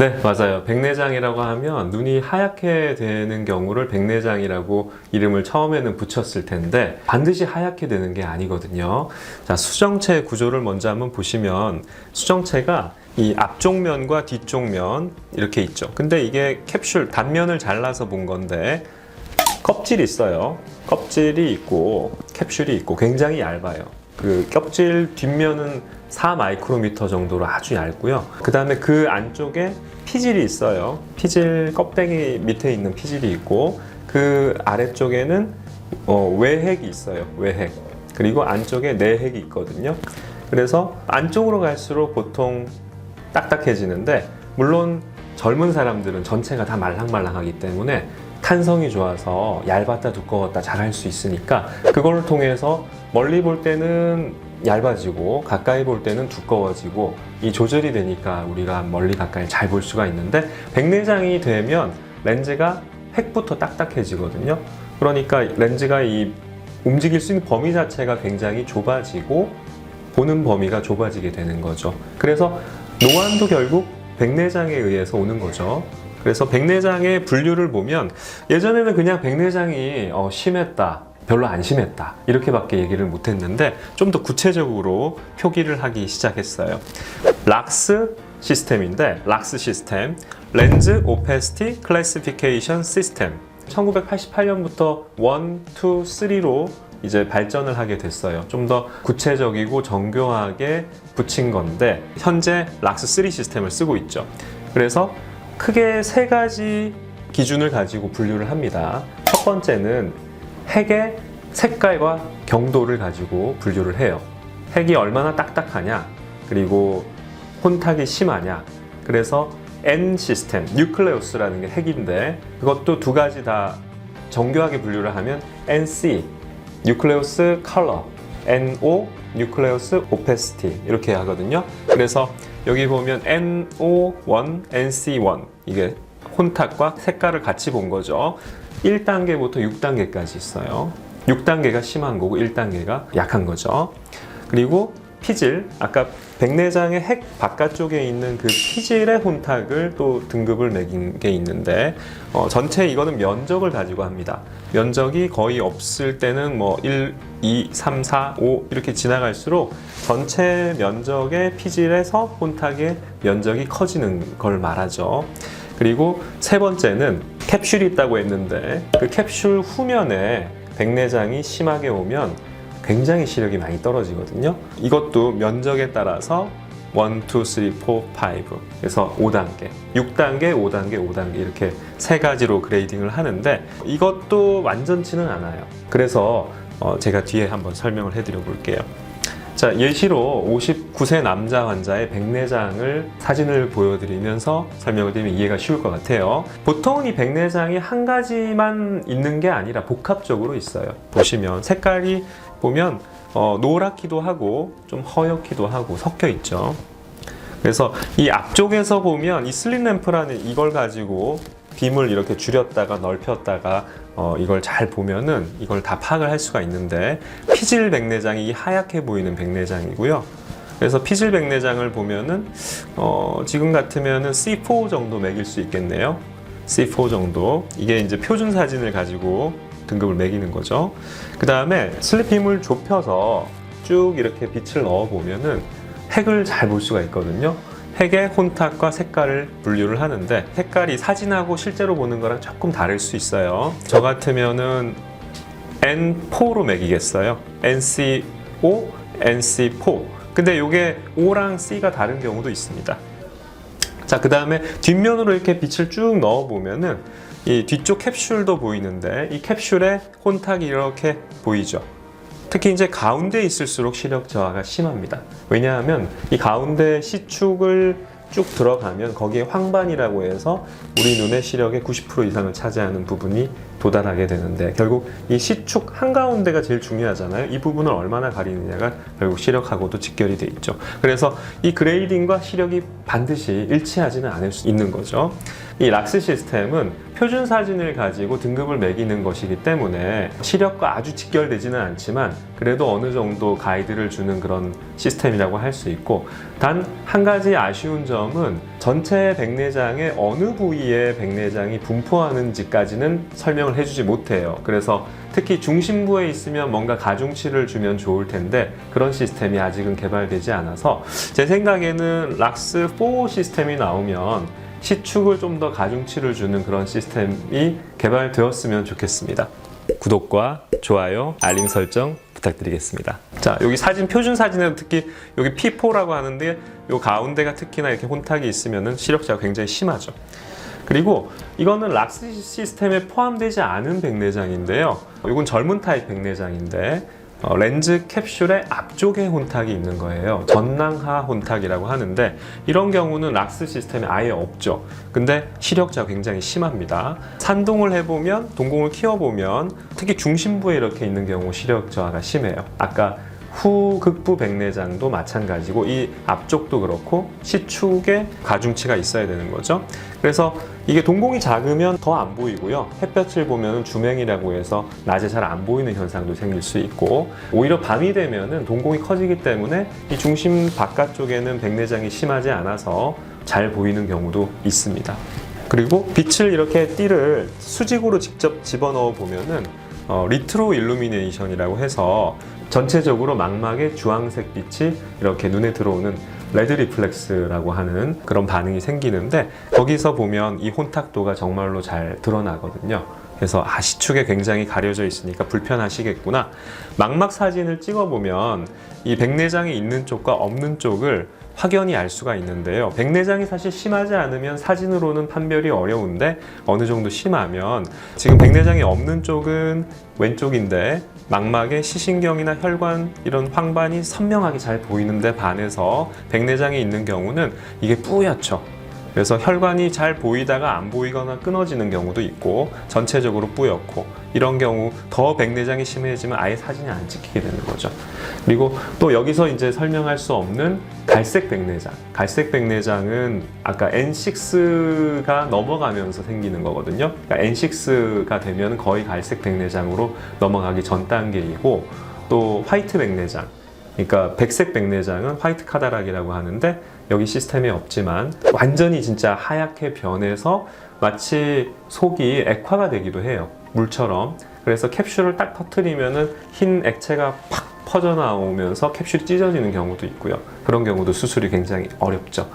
네, 맞아요. 백내장이라고 하면 눈이 하얗게 되는 경우를 백내장이라고 이름을 처음에는 붙였을 텐데 반드시 하얗게 되는 게 아니거든요. 자, 수정체 구조를 먼저 한번 보시면 수정체가 이 앞쪽 면과 뒤쪽 면 이렇게 있죠. 근데 이게 캡슐 단면을 잘라서 본 건데 껍질이 있어요. 껍질이 있고 캡슐이 있고 굉장히 얇아요. 그 껍질 뒷면은 4마이크로미터 정도로 아주 얇고요. 그 다음에 그 안쪽에 피질이 있어요. 피질 껍데기 밑에 있는 피질이 있고 그 아래쪽에는 외핵이 있어요. 외핵. 그리고 안쪽에 내핵이 있거든요. 그래서 안쪽으로 갈수록 보통 딱딱해지는데 물론 젊은 사람들은 전체가 다 말랑말랑하기 때문에 탄성이 좋아서 얇았다 두꺼웠다 잘 할 수 있으니까 그걸 통해서 멀리 볼 때는 얇아지고 가까이 볼 때는 두꺼워지고 이 조절이 되니까 우리가 멀리 가까이 잘 볼 수가 있는데 백내장이 되면 렌즈가 핵부터 딱딱해지거든요. 그러니까 렌즈가 이 움직일 수 있는 범위 자체가 굉장히 좁아지고 보는 범위가 좁아지게 되는 거죠. 그래서 노안도 결국 백내장에 의해서 오는 거죠. 그래서 백내장의 분류를 보면 예전에는 그냥 백내장이 심했다, 별로 안 심했다 이렇게밖에 얘기를 못했는데 좀 더 구체적으로 표기를 하기 시작했어요. 락스 시스템인데 락스 시스템, 렌즈 오페시티 클래시피케이션 시스템 1988년부터 1, 2, 3로 이제 발전을 하게 됐어요. 좀 더 구체적이고 정교하게 붙인 건데 현재 락스 3 시스템을 쓰고 있죠. 그래서 크게 세 가지 기준을 가지고 분류를 합니다. 첫 번째는 핵의 색깔과 경도를 가지고 분류를 해요. 핵이 얼마나 딱딱하냐, 그리고 혼탁이 심하냐. 그래서 N 시스템, 뉴클레우스라는 게 핵인데 그것도 두 가지 다 정교하게 분류를 하면 NC, 뉴클레우스 컬러, NO, 뉴클레우스 오페시티 이렇게 하거든요. 그래서 여기 보면 NO1, NC1 이게 혼탁과 색깔을 같이 본 거죠. 1단계부터 6단계까지 있어요. 6단계가 심한 거고 1단계가 약한 거죠. 그리고 피질, 아까 백내장의 핵 바깥쪽에 있는 그 피질의 혼탁을 또 등급을 매긴 게 있는데 전체 이거는 면적을 가지고 합니다. 면적이 거의 없을 때는 뭐 1, 2, 3, 4, 5 이렇게 지나갈수록 전체 면적의 피질에서 혼탁의 면적이 커지는 걸 말하죠. 그리고 세 번째는 캡슐이 있다고 했는데 그 캡슐 후면에 백내장이 심하게 오면 굉장히 시력이 많이 떨어지거든요. 이것도 면적에 따라서 1, 2, 3, 4, 5 그래서 5단계, 6단계, 5단계, 5단계 이렇게 세 가지로 그레이딩을 하는데 이것도 완전치는 않아요. 그래서 제가 뒤에 한번 설명을 해드려 볼게요. 자, 예시로 59세 남자 환자의 백내장을 사진을 보여드리면서 설명을 드리면 이해가 쉬울 것 같아요. 보통은 이 백내장이 한 가지만 있는 게 아니라 복합적으로 있어요. 보시면 색깔이 보면 노랗기도 하고 좀 허옇기도 하고 섞여 있죠. 그래서 이 앞쪽에서 보면 이 슬릿 램프라는 이걸 가지고 빔을 이렇게 줄였다가 넓혔다가 이걸 잘 보면은 이걸 다 파악을 할 수가 있는데 피질 백내장이 이 하얗게 보이는 백내장이고요. 그래서 피질 백내장을 보면은 지금 같으면은 C4 정도 매길 수 있겠네요. C4 정도. 이게 이제 표준 사진을 가지고 등급을 매기는 거죠. 그 다음에 슬릿 빔을 좁혀서 쭉 이렇게 빛을 넣어 보면은 핵을 잘 볼 수가 있거든요. 핵의 혼탁과 색깔을 분류를 하는데 색깔이 사진하고 실제로 보는 거랑 조금 다를 수 있어요. 저 같으면은 N4로 매기겠어요. NC5, NC4. 근데 이게 O랑 C가 다른 경우도 있습니다. 자, 그 다음에 뒷면으로 이렇게 빛을 쭉 넣어 보면은 이 뒤쪽 캡슐도 보이는데 이 캡슐의 혼탁이 이렇게 보이죠. 특히 이제 가운데 있을수록 시력 저하가 심합니다. 왜냐하면 이 가운데 C축을 쭉 들어가면 거기에 황반이라고 해서 우리 눈의 시력의 90% 이상을 차지하는 부분이 도달하게 되는데 결국 이 C축 한가운데가 제일 중요하잖아요. 이 부분을 얼마나 가리느냐가 결국 시력하고도 직결이 돼 있죠. 그래서 이 그레이딩과 시력이 반드시 일치하지는 않을 수 있는 거죠. 이 락스 시스템은 표준 사진을 가지고 등급을 매기는 것이기 때문에 시력과 아주 직결되지는 않지만 그래도 어느 정도 가이드를 주는 그런 시스템이라고 할 수 있고, 단 한 가지 아쉬운 점은 전체 백내장의 어느 부위에 백내장이 분포하는지까지는 설명을 해주지 못해요. 그래서 특히 중심부에 있으면 뭔가 가중치를 주면 좋을 텐데 그런 시스템이 아직은 개발되지 않아서 제 생각에는 락스4 시스템이 나오면 시축을 좀 더 가중치를 주는 그런 시스템이 개발되었으면 좋겠습니다. 구독과 좋아요, 알림 설정 부탁드리겠습니다. 자, 여기 사진, 표준 사진에도 특히 여기 P4라고 하는데 이 가운데가 특히나 이렇게 혼탁이 있으면 시력자가 굉장히 심하죠. 그리고 이거는 락스 시스템에 포함되지 않은 백내장인데요. 이건 젊은 타입 백내장인데 렌즈 캡슐의 앞쪽에 혼탁이 있는 거예요. 전낭하 혼탁이라고 하는데 이런 경우는 락스 시스템에 아예 없죠. 근데 시력자가 굉장히 심합니다. 산동을 해보면, 동공을 키워보면 특히 중심부에 이렇게 있는 경우 시력 저하가 심해요. 아까 후극부 백내장도 마찬가지고 이 앞쪽도 그렇고 시축에 가중치가 있어야 되는 거죠. 그래서 이게 동공이 작으면 더 안 보이고요. 햇볕을 보면 주맹이라고 해서 낮에 잘 안 보이는 현상도 생길 수 있고, 오히려 밤이 되면은 동공이 커지기 때문에 이 중심 바깥쪽에는 백내장이 심하지 않아서 잘 보이는 경우도 있습니다. 그리고 빛을 이렇게 띠를 수직으로 직접 집어넣어 보면은 리트로 일루미네이션이라고 해서 전체적으로 망막에 주황색 빛이 이렇게 눈에 들어오는 레드 리플렉스라고 하는 그런 반응이 생기는데 거기서 보면 이 혼탁도가 정말로 잘 드러나거든요. 그래서 시축에 굉장히 가려져 있으니까 불편하시겠구나. 망막 사진을 찍어보면 이 백내장이 있는 쪽과 없는 쪽을 확연히 알 수가 있는데요. 백내장이 사실 심하지 않으면 사진으로는 판별이 어려운데 어느 정도 심하면, 지금 백내장이 없는 쪽은 왼쪽인데 망막에 시신경이나 혈관 이런 황반이 선명하게 잘 보이는데 반해서 백내장이 있는 경우는 이게 뿌옇죠. 그래서 혈관이 잘 보이다가 안 보이거나 끊어지는 경우도 있고 전체적으로 뿌옇고, 이런 경우 더 백내장이 심해지면 아예 사진이 안 찍히게 되는 거죠. 그리고 또 여기서 이제 설명할 수 없는 갈색 백내장. 갈색 백내장은 아까 N6가 넘어가면서 생기는 거거든요. 그러니까 N6가 되면 거의 갈색 백내장으로 넘어가기 전 단계이고, 또 화이트 백내장. 그러니까 백색 백내장은 화이트 카다락이라고 하는데 여기 시스템이 없지만 완전히 진짜 하얗게 변해서 마치 속이 액화가 되기도 해요. 물처럼. 그래서 캡슐을 딱 터뜨리면은 흰 액체가 팍 퍼져나오면서 캡슐이 찢어지는 경우도 있고요. 그런 경우도 수술이 굉장히 어렵죠.